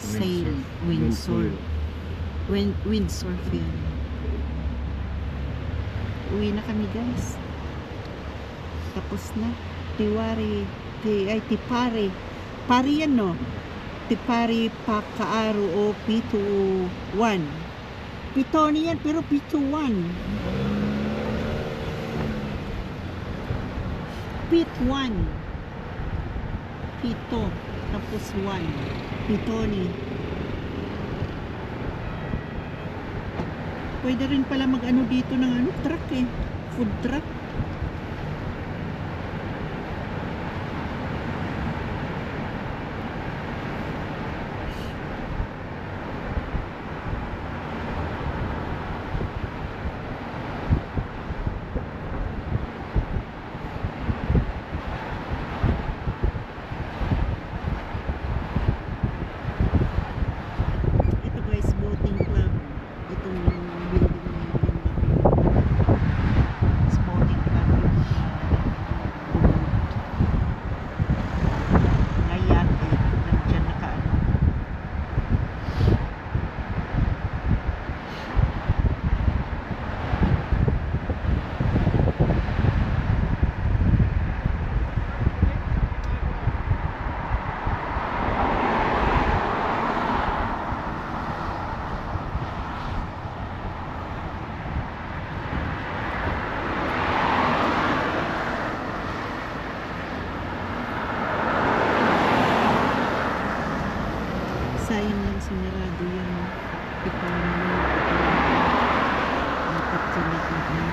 Sail, Windsor. Windsor Ferry. Uwi na kami guys. Tapos na. Tipari. Pari yan no? Tipari Pakaaro o P21. Pitoni yan pero P21. P1. Pito. Tapos 1. Pitoni. Pwede rin pala mag-ano dito ng truck eh. Food truck. Ito guys, boating club. Itong building na yun. Boating club. Ngayon eh, nandiyan nakaano. Sayang lang sinarado yung pitong dapat sila dating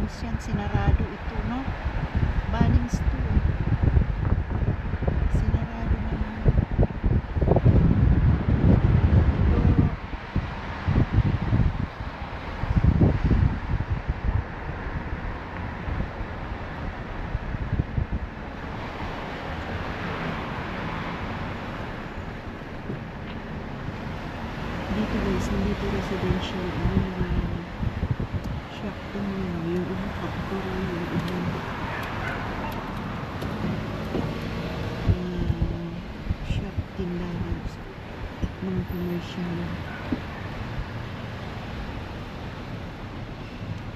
Bunnings yan, sinarado ito no? Bunnings to sinarado naman. Dito guys, nandito residential shop to yung ibang factory, yung ibang shop, tindahan, mga commercial.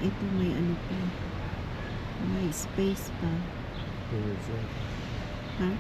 Ito may ano pa, may space pa. Ha?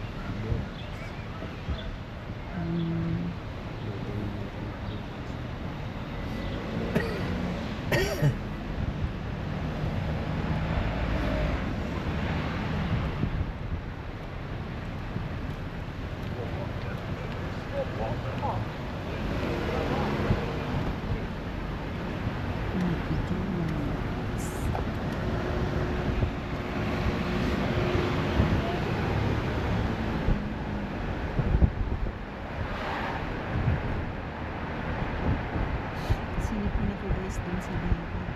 Sinipon ako guys din sa dagat.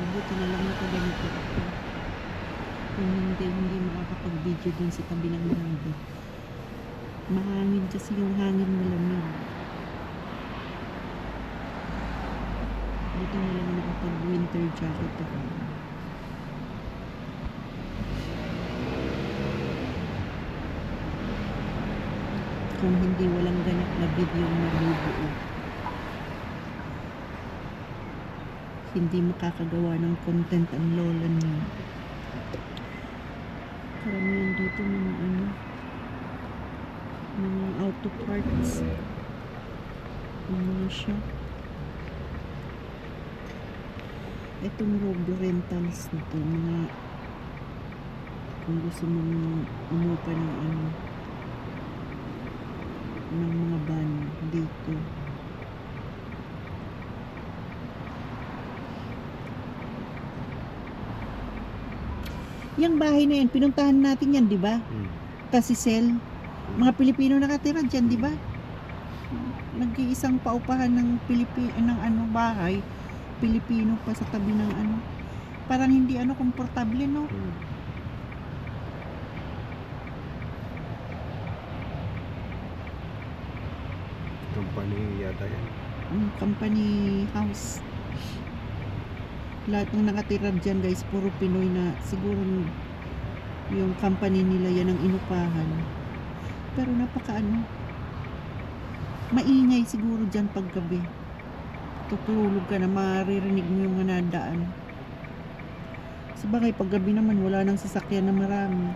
Buti na lang nakaganito ako. Kung hindi makakapag-video dun sa tabi ng dagat. Mahangin kasi yung hangin malamig. Buti na lang nakapag-winter jacket ako. Kung hindi walang ganap na video na mabubuo. Hindi makakagawa ng content ang lola niya. Karamihan dito mga mga auto parts, mga shop. Itong Robo Rentals nito, mga kung gusto mong umupa ng ng mga van dito. Yung bahay na yan, pinuntahan natin yan, di ba? Tasisel. Mga Pilipino nakatira dyan, di ba? Nag-iisang paupahan ng bahay, Pilipino pa sa tabi ng parang hindi komportable, no? Itong company yata yan. Company house. Lahat ng nakatira dyan guys, puro Pinoy na siguro yung company nila yan ang inupahan. Pero maingay siguro dyan paggabi. Tutulog ka na, maririnig mo yung mga nadaan. Sabagay paggabi naman wala nang sasakyan na marami.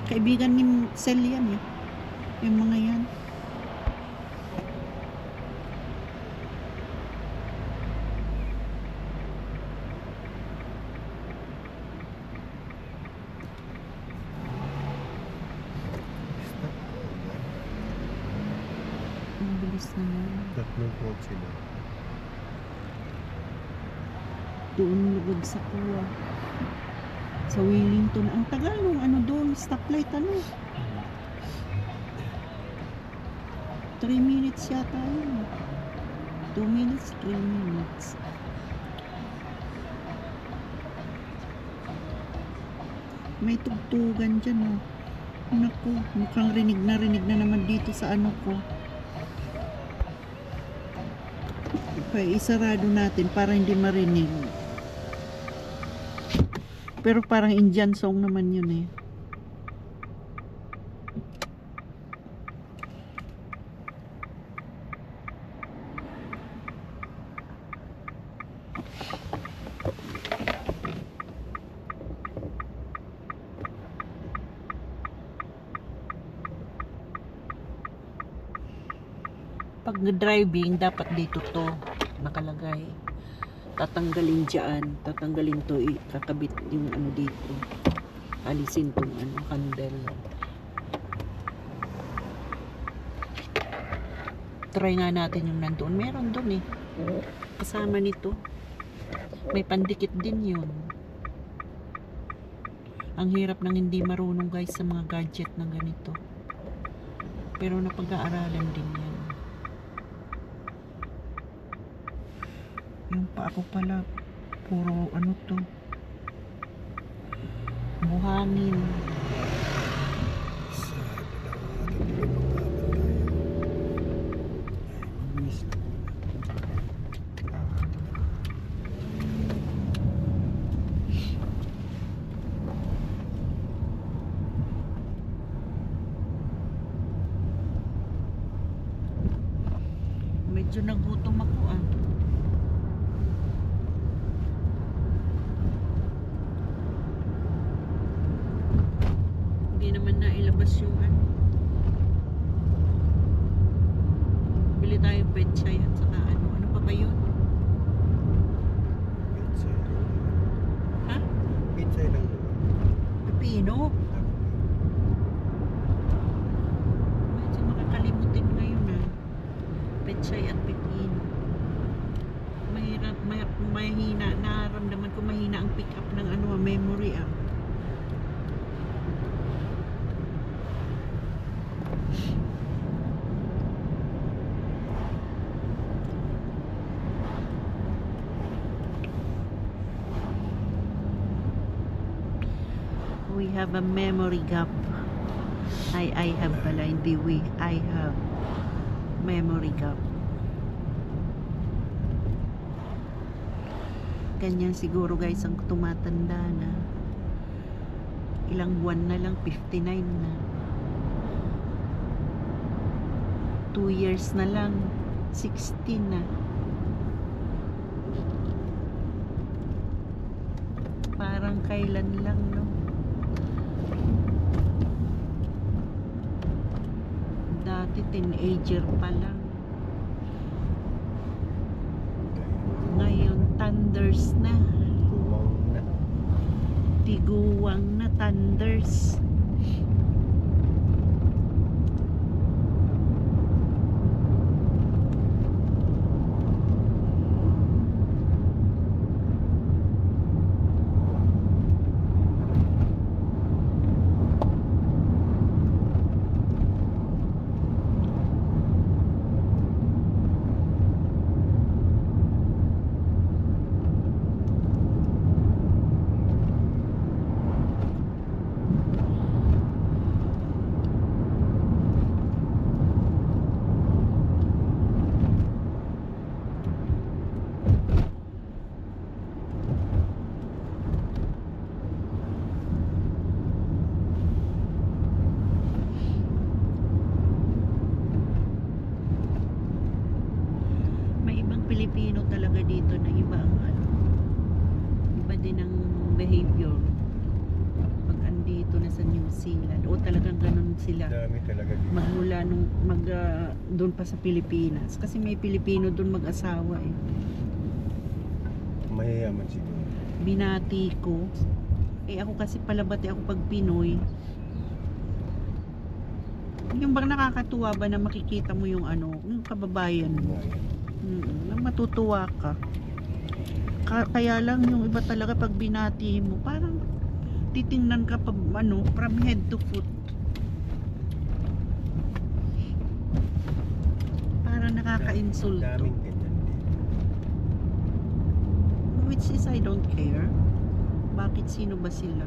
Kaibigan ni Sel yan eh. Yung mga yan. Ang bilis naman. Tatlong quote sila. Doon lugod sa kuwa. Sa Wellington. Ang tagal nung ano doon, stoplight ano. 3 minutes yata yun. 2 minutes, 3 minutes. May tugtugan dyan oh. Naku, mukhang rinig na naman dito sa ano ko. Okay, isarado natin para hindi marinig. Pero parang Indian song naman yun eh. Pag driving, dapat dito to nakalagay. Tatanggalin dyan, tatanggalin to, kakabit yung ano dito. Alisin tong ano, handle. Try nga natin yung nandoon. Meron doon eh. Kasama nito. May pandikit din yun. Ang hirap ng hindi marunong guys sa mga gadget na ganito. Pero napag-aaralan din yan. Yung pa ako pala, puro ano to, buhangin. Medyo nagutom ako ah. Hindi naman nailabas yung ano. Bili tayo pechay at saka ano. Ano pa ba yun? Pizza. Ha? Pizza lang naman. Pepino? Medyo makakalimutin ngayon ah. Pechay at pepino. Mahirap, mahina. Nararamdaman ko mahina ang pick up ng ano, memory ah. We have a memory gap. I have pala, hindi we. I have memory gap. Ganyan siguro guys ang tumatanda na. Ilang buwan na lang, 59 na. 2 years na lang, 16 na. Parang kailan lang, no? Dati teenager pa lang. Ngayon thunders na. Kuwang na. Tiguwang na thunders. behavior pag andito na sa New Zealand. O talagang ganun sila. Dami talaga dito. Magmula nung doon pa sa Pilipinas. Kasi may Pilipino doon mag-asawa eh. Mayayaman siguro. Binati ko. Eh ako kasi palabati ako pag Pinoy. Yung bang nakakatuwa ba na makikita mo yung ano, yung kababayan mo. Nang matutuwa ka. Kaya lang yung iba talaga pag binati mo, parang titingnan ka pa ano, from head to foot. Parang nakaka-insulto. Daming ganyan dito. Which is I don't care. Bakit sino ba sila?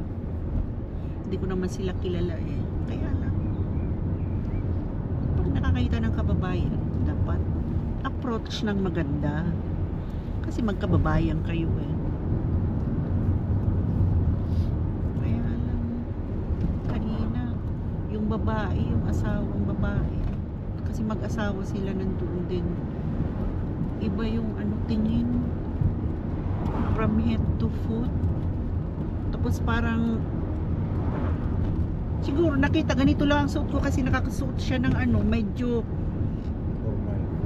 Hindi ko naman sila kilala eh. Kaya lang. Pag nakakita ng kababayan, dapat approach ng maganda. Kasi magkababayan kayo eh. Kaya lang, kanina, yung babae, yung asawang babae, kasi mag-asawa sila nandun din. Iba yung ano tingin, from head to foot. Tapos parang, siguro nakita ganito lang ang suot ko kasi nakakasuot siya ng ano, medyo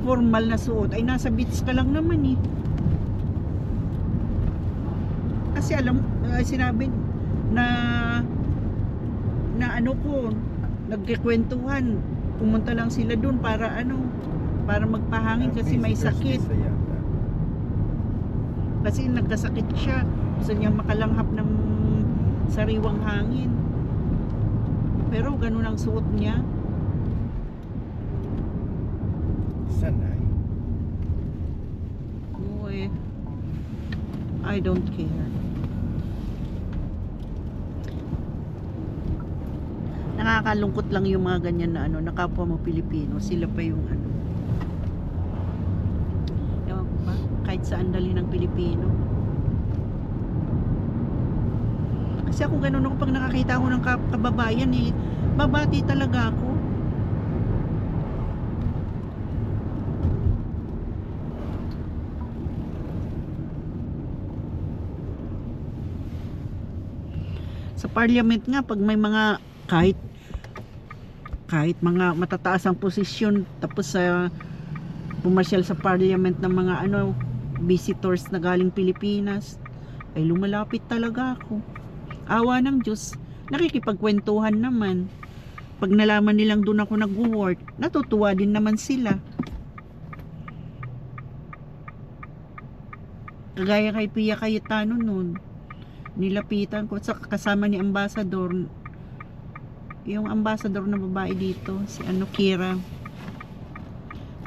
formal na suot. Ay nasa beach ka lang naman eh. Kasi alam, sinabi na ano ko, nagkikwentuhan, pumunta lang sila dun para ano, para magpahangin kasi may sakit. Kasi nagkasakit siya, gusto niyang makalanghap ng sariwang hangin. Pero ganun ang suot niya. Sanay. Uy, I don't care. Nakakalungkot lang yung mga ganyan na ano, nakapwa mo Pilipino, sila pa yung ano. Ewan ko ba, kahit saan dali ng Pilipino. Kasi ako ganun ako pag nakakita ako ng kababayan eh, babati talaga ako. Sa parliament nga, pag may mga kahit mga matataas ang posisyon, tapos sa pumasyal sa parliament ng mga ano, visitors na galing Pilipinas, ay lumalapit talaga ako. Awa ng Diyos, nakikipagkwentuhan naman. Pag nalaman nilang doon ako nag-work, natutuwa din naman sila. Kagaya kay Pia Cayetano noon, nilapitan ko sa kasama ni Ambassador, yung ambassador na babae dito, si ano, Kira.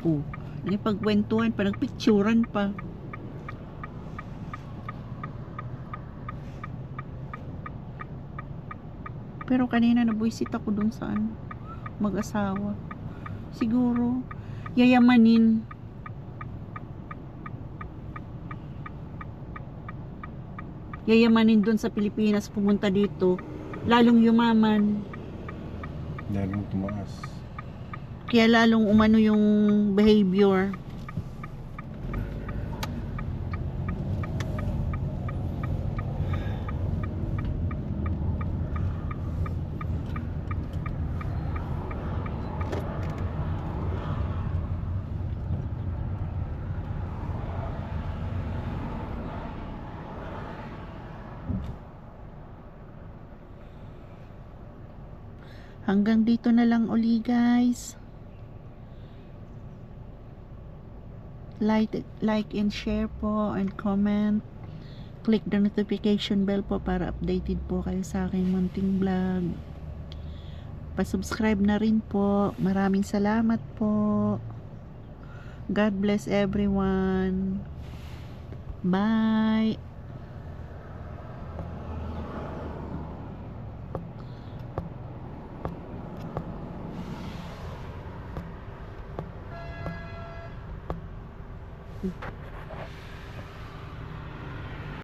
Oh, nagpagkwentuhan pa, nagpicturan pa. Pero kanina nabuisit ako dun sa ano, mag-asawa. Siguro yayamanin. Yayamanin dun sa Pilipinas, pumunta dito, lalong yumaman. Lalong tumaas. Kaya lalong umano yung behavior. Hanggang dito na lang uli guys. Like and share po and comment. Click the notification bell po para updated po kayo sa aking munting vlog. Pa-subscribe na rin po. Maraming salamat po. God bless everyone. Bye.